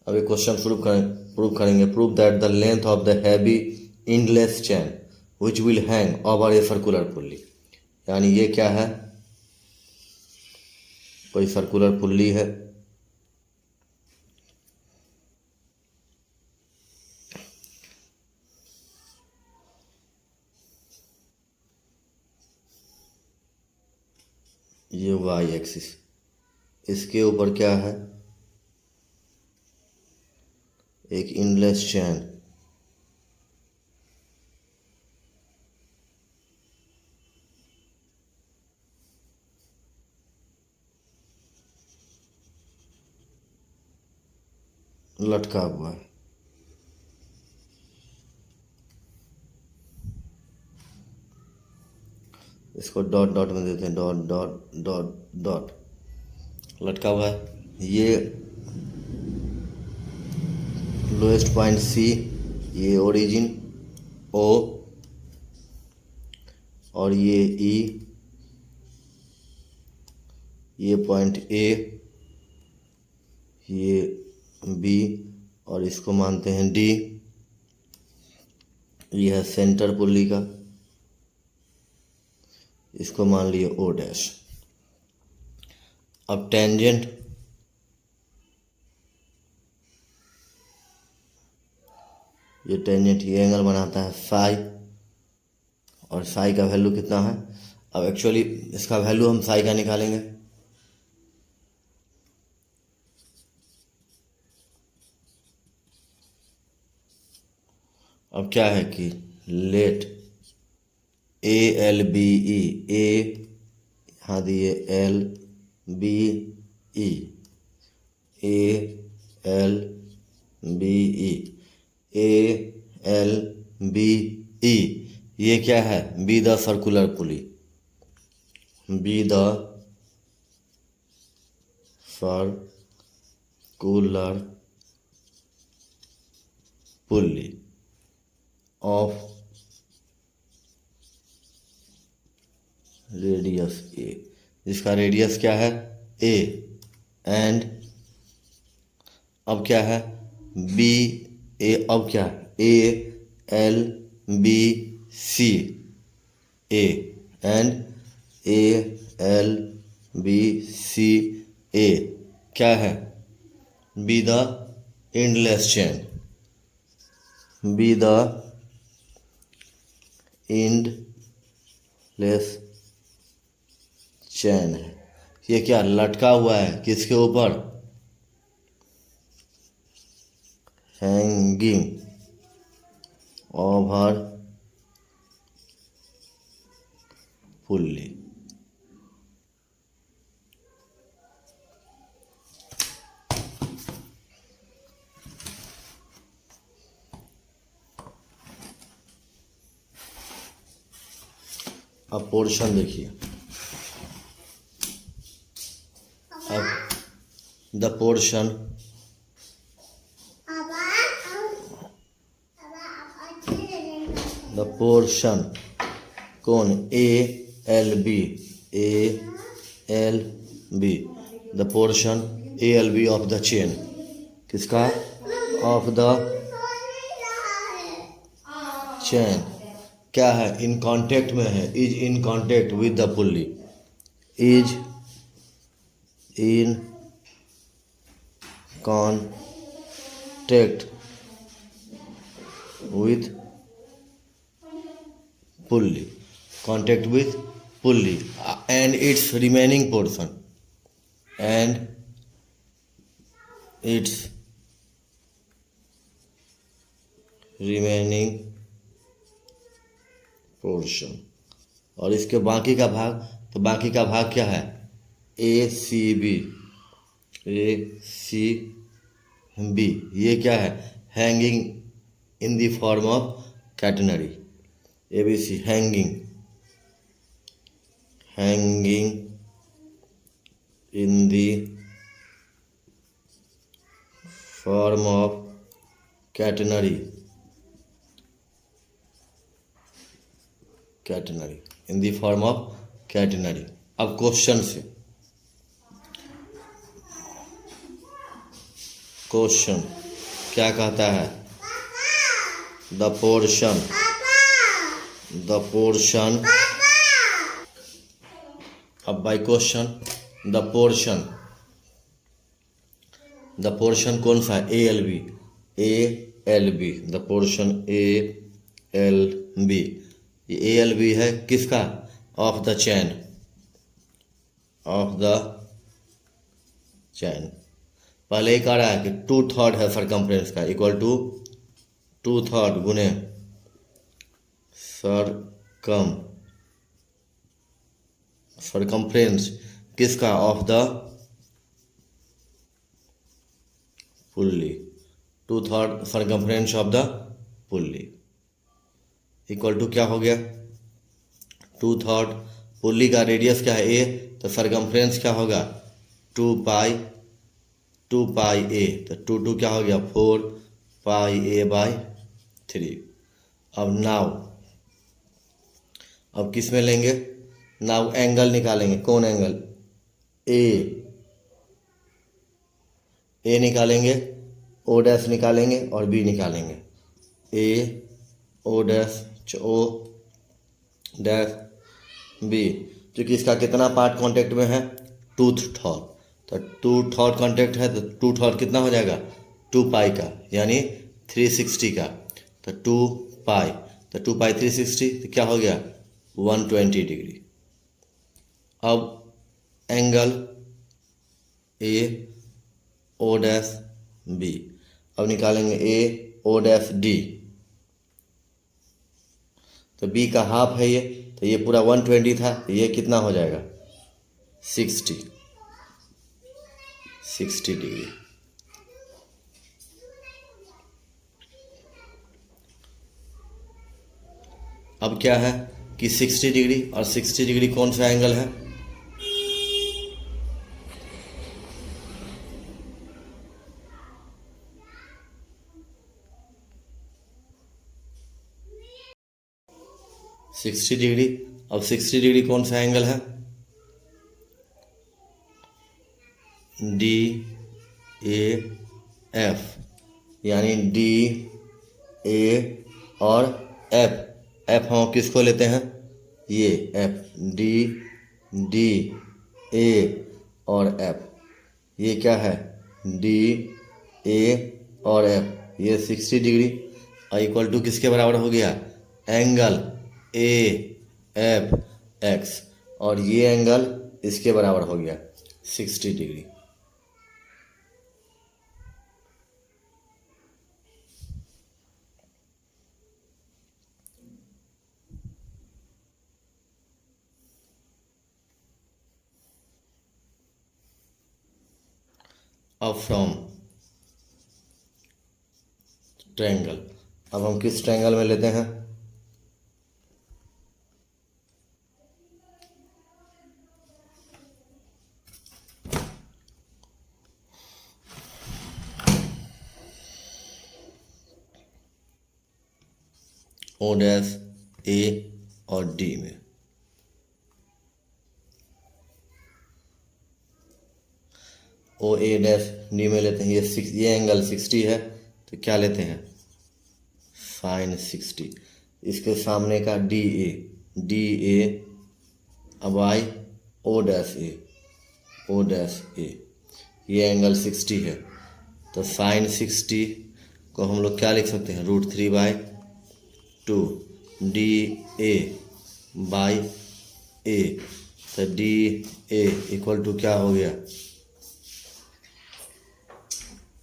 अभी question prove करेंगे। Prove that the length of the heavy endless chain which will hang over a circular pulley. यानी ये क्या है, कोई सर्कुलर पुल्ली है, ये वाई एक्सिस, इसके ऊपर क्या है, एक इंडलेस चैन, लटका हुआ है। इसको डॉट डॉट में देते हैं, डॉट डॉट डॉट डॉट, लटका हुआ है। ये लोएस्ट पॉइंट सी, ये ओरिजिन ओ, और ये ई, ये पॉइंट ए, ये बी, और इसको मानते हैं डी। ये है सेंटर पुल्ली का, इसको मान लिए ओ डैश। अब टेंजेंट, ये टेंजेंट ये एंगल बनाता है साई, और साई का वैल्यू कितना है। अब एक्चुअली इसका वैल्यू हम साई का निकालेंगे। अब क्या है कि let A L B E, A यहाँ दिए L B E, A L B E, A L B E, ये क्या है, be the circular pulley, be the circular pulley of radius A, जिसका रेडियस क्या है ए, एंड अब क्या है बी ए, अब क्या है A L B C, A and A L B C, A क्या है, be the endless chain, be the endless chain है। ये क्या लटका हुआ है, किसके ऊपर, हैंगिंग ओवर पुल्ली। अब पोर्शन देखिए, अब द पोर्शन कौन A L B, A L B, the portion A L B of the chain, किसका, ऑफ द चेन क्या है, इन कांटेक्ट में है, is in contact with the pulley, is in contact with pulley, contact with pulley and its remaining portion, and its remaining portion, और इसके बाकी का भाग, तो बाकी का भाग क्या है ए सी बी, ए सी बी, ये क्या है hanging in the form of catenary, ABC hanging in the form of catenary in the form of catenary। अब क्वेश्चन से क्वेश्चन क्या कहता है? द पोर्शन अब बाय क्वेश्चन द पोर्शन कौन सा है? L B the portion ALB। ये ALB है किसका? ऑफ द चैन पहले ही कह रहा है कि 2/3 है सरकमफ्रेंस का, इक्वल टू 2/3 गुने सरकमफ्रेंस किसका? Of the pulley, 2/3 circumference of the pulley equal to क्या हो गया? 2/3 पुल्ली का रेडियस क्या है? A, तो सरकमफ्रेंस क्या होगा? 2 पाई A, तो 2 क्या हो गया? 4 पाई A/3। अब किस में लेंगे? नाउ एंगल निकालेंगे। कौन एंगल? ए निकालेंगे, O डैश निकालेंगे और B निकालेंगे। O डैश B, क्योंकि इसका कितना पार्ट कांटेक्ट में है? 2/3, तो 2/3 कांटेक्ट है, तो 2/3 कितना हो जाएगा? 2 पाई का, यानी 360 का, तो 2 पाई 360, तो क्या हो गया? 120 डिग्री। अब एंगल O डैश B, अब निकालेंगे O डैश D, तो B का हाफ है ये, तो ये पूरा 120 था, तो ये कितना हो जाएगा? 60 डिग्री। अब क्या है कि 60 डिग्री और 60 डिग्री कौन सा एंगल है? अब 60 डिग्री कौन सा एंगल है? DAF, यानी DA और F हम किसको लेते हैं? ये F, DA और F, ये क्या है? DA और F, ये 60 डिग्री इक्वल टू किसके बराबर हो गया? एंगल AFX, और ये एंगल इसके बराबर हो गया 60 डिग्री। अब फ्रॉम ट्रायंगल, अब हम किस ट्रायंगल में लेते हैं? O डैश A और D में। OA डैश D में लेते हैं। ये एंगल 60 है, तो क्या लेते हैं? साइन 60। इसके सामने का DA अब आई O डैश A, ये एंगल 60 है, तो साइन 60 को हम लोग क्या लिख सकते हैं? √3/2 DA/A, तो DA इक्वल टू क्या हो गया?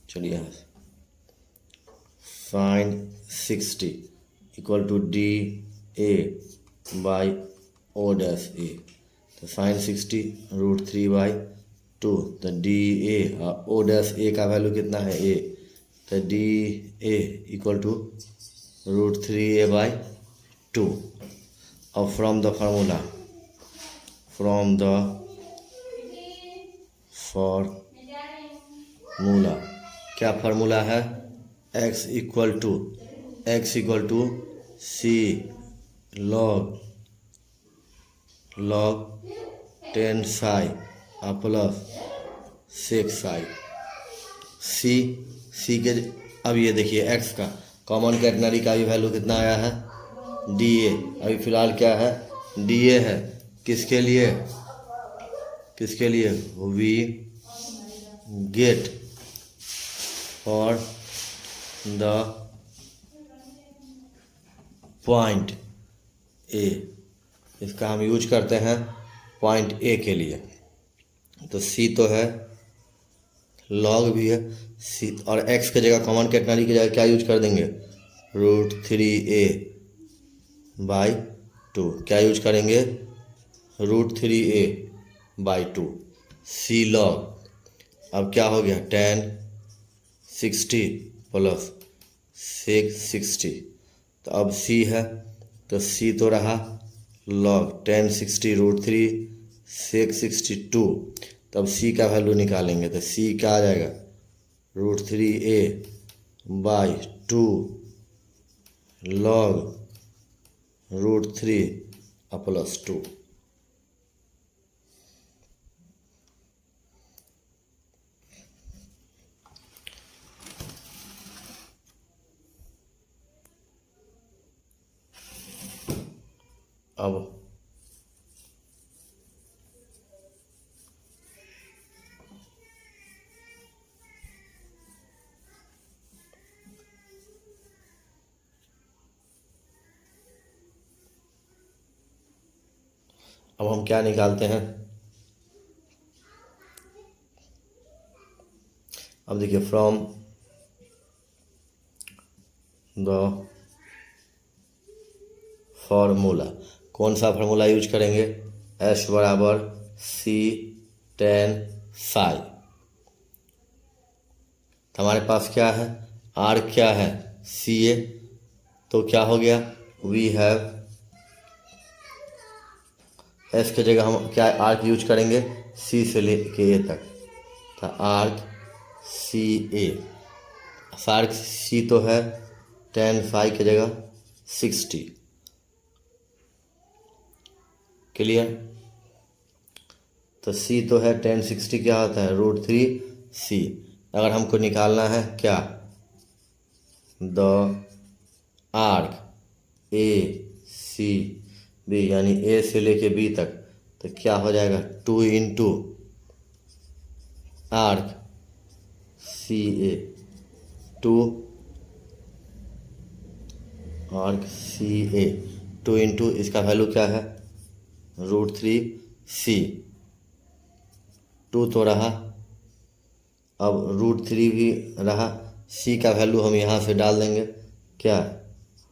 चलिए, sine 60 equal to DA/O dash A, तो साइन 60 √3/2, तो DA O डैश A का वैल्यू कितना है? A, तो DA इक्वल टू √3A/2। अब फ्रॉम द फार्मूला क्या फार्मूला है? x equal to C log 10 psi plus 6 psi। C C के अब ये देखिए एक्स का कॉमन कैटनरी का भी वैल्यू कितना आया है डी ए। अभी फ़िलहाल क्या है डी ए है। किसके लिए we get for the point A, इसका हम यूज करते हैं पॉइंट ए के लिए। तो सी तो है, लॉग भी है सी, और एक्स के जगह कॉमन कैटनरी की जगह क्या यूज कर देंगे √3a/2। क्या यूज करेंगे √3a/2 सी लॉग। अब क्या हो गया 1060 प्लस 660। तो अब सी है तो सी तो रहा लॉग 1060 √3 662। तो अब सी का वैल्यू निकालेंगे तो सी क्या आ जाएगा √3a/2 लॉग √3 प्लस 2। अब हम क्या निकालते हैं, अब देखिए फ्रॉम द फॉर्मूला, कौन सा फार्मूला यूज करेंगे S बराबर C tan psi। हमारे पास क्या है R क्या है CA। तो क्या हो गया वी हैव एस के जगह हम क्या आर्क यूज करेंगे सी से लेके ए तक। तो आर्क सी ए, आर्क सी तो है tan phi के जगह 60। क्लियर। तो सी तो है tan60 क्या होता है √3c। अगर हमको निकालना है क्या the arc A C B यानी ए से लेके बी तक, तो क्या हो जाएगा 2 इंटू आर्क सी ए 2 आर्क सी ए 2 इंटू इसका वैल्यू क्या है √3c। 2 तो रहा, अब √3 भी रहा, c का वैल्यू हम यहाँ से डाल देंगे क्या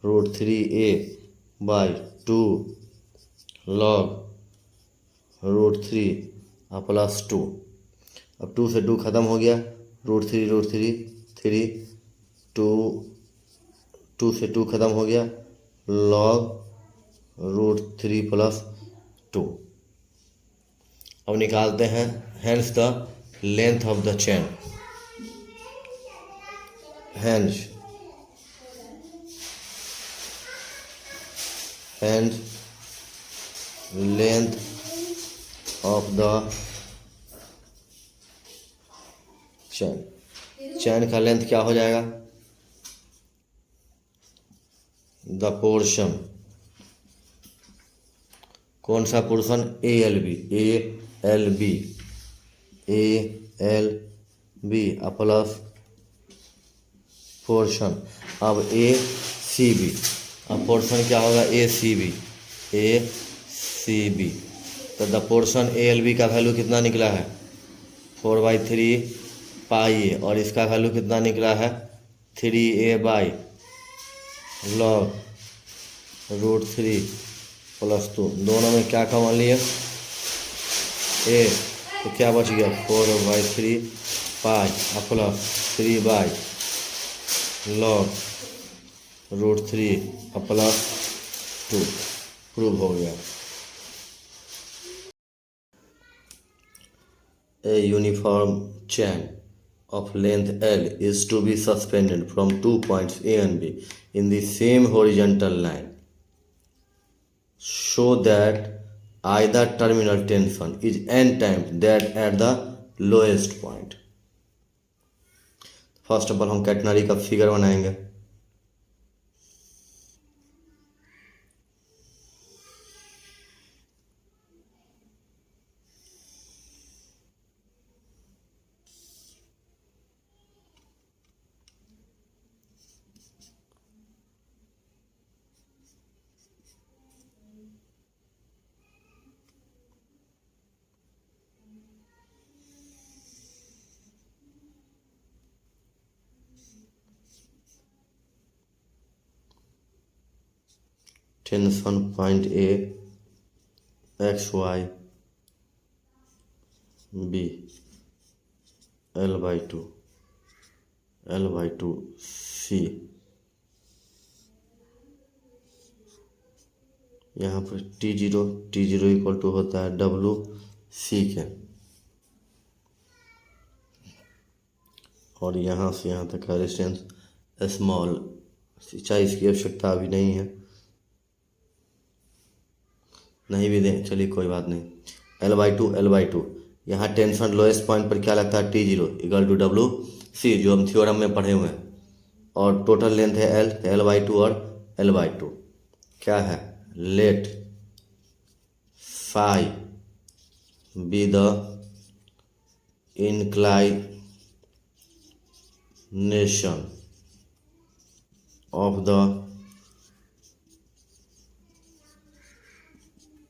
√3a/2 लॉग √3 प्लस 2। अब 2 से 2 ख़त्म हो गया √3 3 2 से 2 ख़त्म हो गया लॉग √3 प्लस 2। अब निकालते हैं hence the length of the chain. Hence length of the chain का लेंथ क्या हो जाएगा द पोर्शन, कौन सा portion A L B plus portion. अब ए सी बी, अब पोर्शन क्या होगा ए सी बी। तो the portion A L B का वैल्यू कितना निकला है 4/3 पाई ए, और इसका वैल्यू कितना निकला है 3a/log √3 प्लस 2। दोनों में क्या कॉमन लिए ए, तो क्या बच गया 4/3 pi plus 3/log √3 plus 2। Prove हो गया। A uniform chain of length L is to be suspended from 2 points A and B in the same horizontal line, so that either terminal tension is n times that at the lowest point। First of all हम catenary का figure बनाएंगे। Tension point A XY B L/2 C। यहाँ पर T0 equal to होता है WC के, और यहाँ से यहाँ तक का डिस्टेंस स्मॉल। सिंचाई इसकी आवश्यकता अभी नहीं है, नहीं भी दें चलिए कोई बात नहीं। L/2 यहाँ टेंशन लोएस्ट पॉइंट पर क्या लगता है T0 इक्वल टू WC, जो हम थ्योरम में पढ़े हुए हैं, और टोटल लेंथ है L/2 और L/2 क्या है, let phi be the inclination of the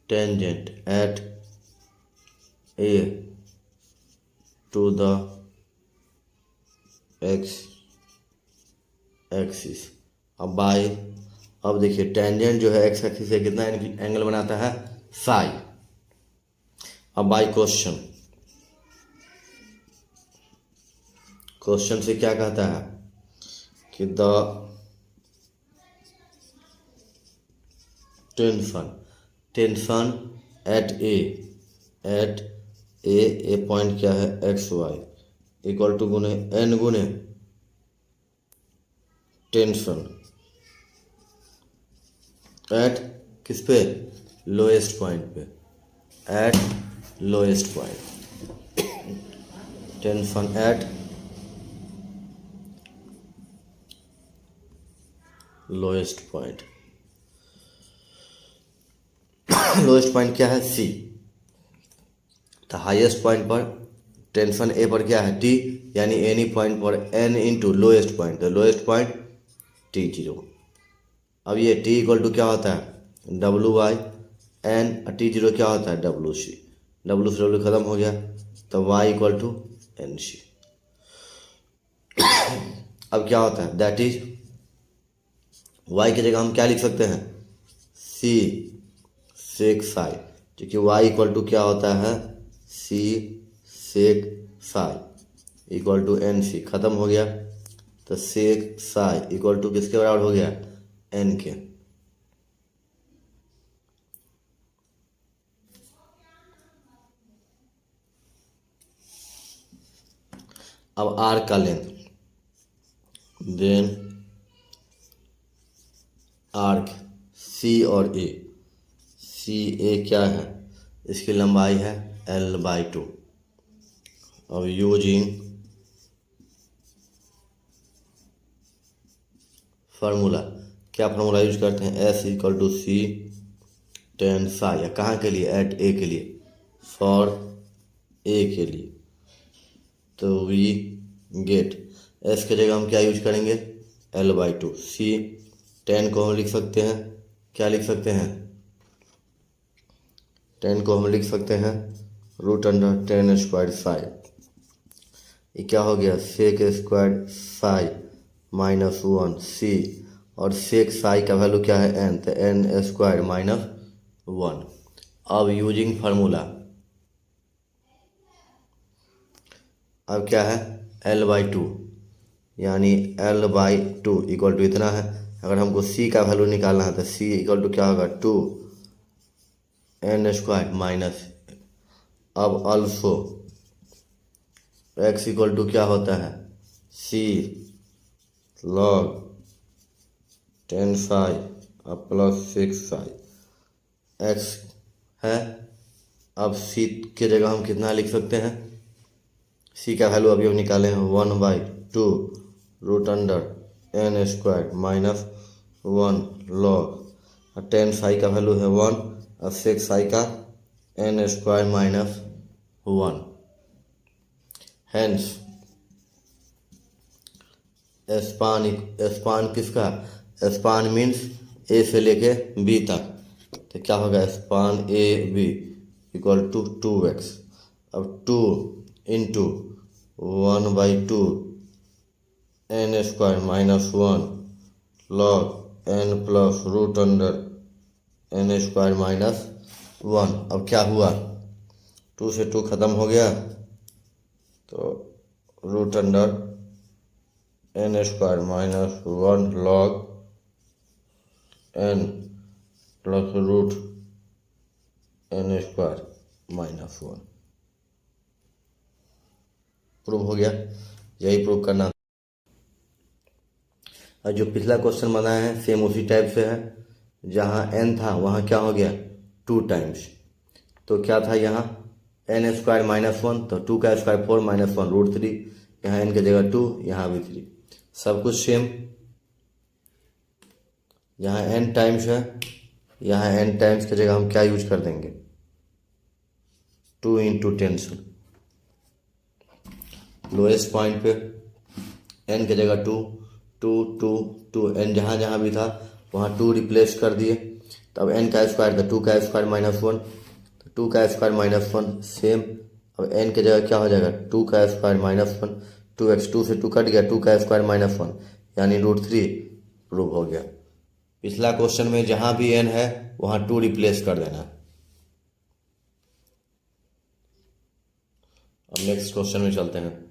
tangent at A to the x axis. अब देखिए टेंजेंट जो है एक्स एक्सिस से कितना एंगल बनाता है, फाई। अब बाय क्वेश्चन से क्या कहता है कि the tension eight A point क्या है XY इक्वल टू गुने N गुने टेंशन एट किस पे, लोएस्ट पॉइंट पे, eight lowest point, tension eight lowest point. Lowest point क्या है C, तो हाईएस्ट पॉइंट पर टेंशन ए पर क्या है T, यानी एनी पॉइंट पर N इंटू लोएस्ट पॉइंट, तो लोएस्ट पॉइंट T0। अब ये T इक्वल टू क्या होता है W/N, T0 क्या होता है WC, W से W खत्म हो गया, तो Y इक्वल टू NC। अब क्या होता है, दैट इज Y की जगह हम क्या लिख सकते हैं C सेक फाई, क्योंकि Y इक्वल टू क्या होता है C sec phi equal to NC, खत्म हो गया, तो सेक साई इक्वल टू किसके बराबर हो गया, N के। अब आर्क का लेंथ, देन आर्क C और A, CA क्या है, इसकी लंबाई है L/2। अब यूजिंग फार्मूला, क्या फार्मूला यूज करते हैं, S equal to C tan phi, या कहाँ के लिए, एट A के लिए, फॉर A के लिए, तो वी गेट S के जगह हम क्या यूज करेंगे L/2। C tan को हम लिख सकते हैं, क्या लिख सकते हैं, tan को हम लिख सकते हैं √10² ये क्या हो गया sec² phi -1 C, और सेक साई का वैल्यू क्या है N, तो N² -1। अब यूजिंग फार्मूला, अब क्या है L/2, यानी L/2 इक्वल टू इतना है। अगर हमको C का वैल्यू निकालना है तो C इक्वल टू क्या होगा 2N² माइनस, अब अल्सो X इक्वल टू क्या होता है C log 10 phi plus 6 phi x है। अब C के जगह हम कितना लिख सकते हैं, C का वैल्यू अभी हम निकाले हैं 1/2 root under n square minus 1 log 10 psi का वैल्यू है 1 और 6 साई का n square minus 1। Hence span किसका, स्पान मीन्स ए से लेके बी तक, तो क्या होगा span A B equal to 2x। अब 2 into 1/2 n square minus 1 log n plus root under n square minus 1। अब क्या हुआ, 2 से 2 खत्म हो गया, तो root under n square minus 1 log n plus root n square minus 1 prove हो गया। यही प्रूव करना। और जो पिछला क्वेश्चन बनाया है सेम उसी टाइप से है, जहाँ n था वहाँ क्या हो गया 2 टाइम्स, तो क्या था यहाँ एन स्क्वायर माइनस 1, तो 2 का स्क्वायर 4 माइनस 1 रूट 3, यहाँ n की जगह 2, यहाँ भी 3, सब कुछ सेम। यहाँ n टाइम्स है, यहाँ n टाइम्स की जगह हम क्या यूज कर देंगे 2 इंटू टेंशन। लोएस्ट पॉइंट पे n की जगह 2 2 2 2, n जहाँ जहाँ भी था वहाँ 2 रिप्लेस कर दिए, तब n का स्क्वायर था 2 का स्क्वायर माइनस 1, तो 2 का स्क्वायर माइनस 1 सेम। अब n की जगह क्या हो जाएगा 2 का स्क्वायर माइनस 1, 2x 2 से 2 कट गया, 2 का स्क्वायर माइनस 1 यानी रूट 3 प्रूव हो गया। पिछला क्वेश्चन में जहाँ भी n है वहाँ 2 रिप्लेस कर देना। अब नेक्स्ट क्वेश्चन में चलते हैं।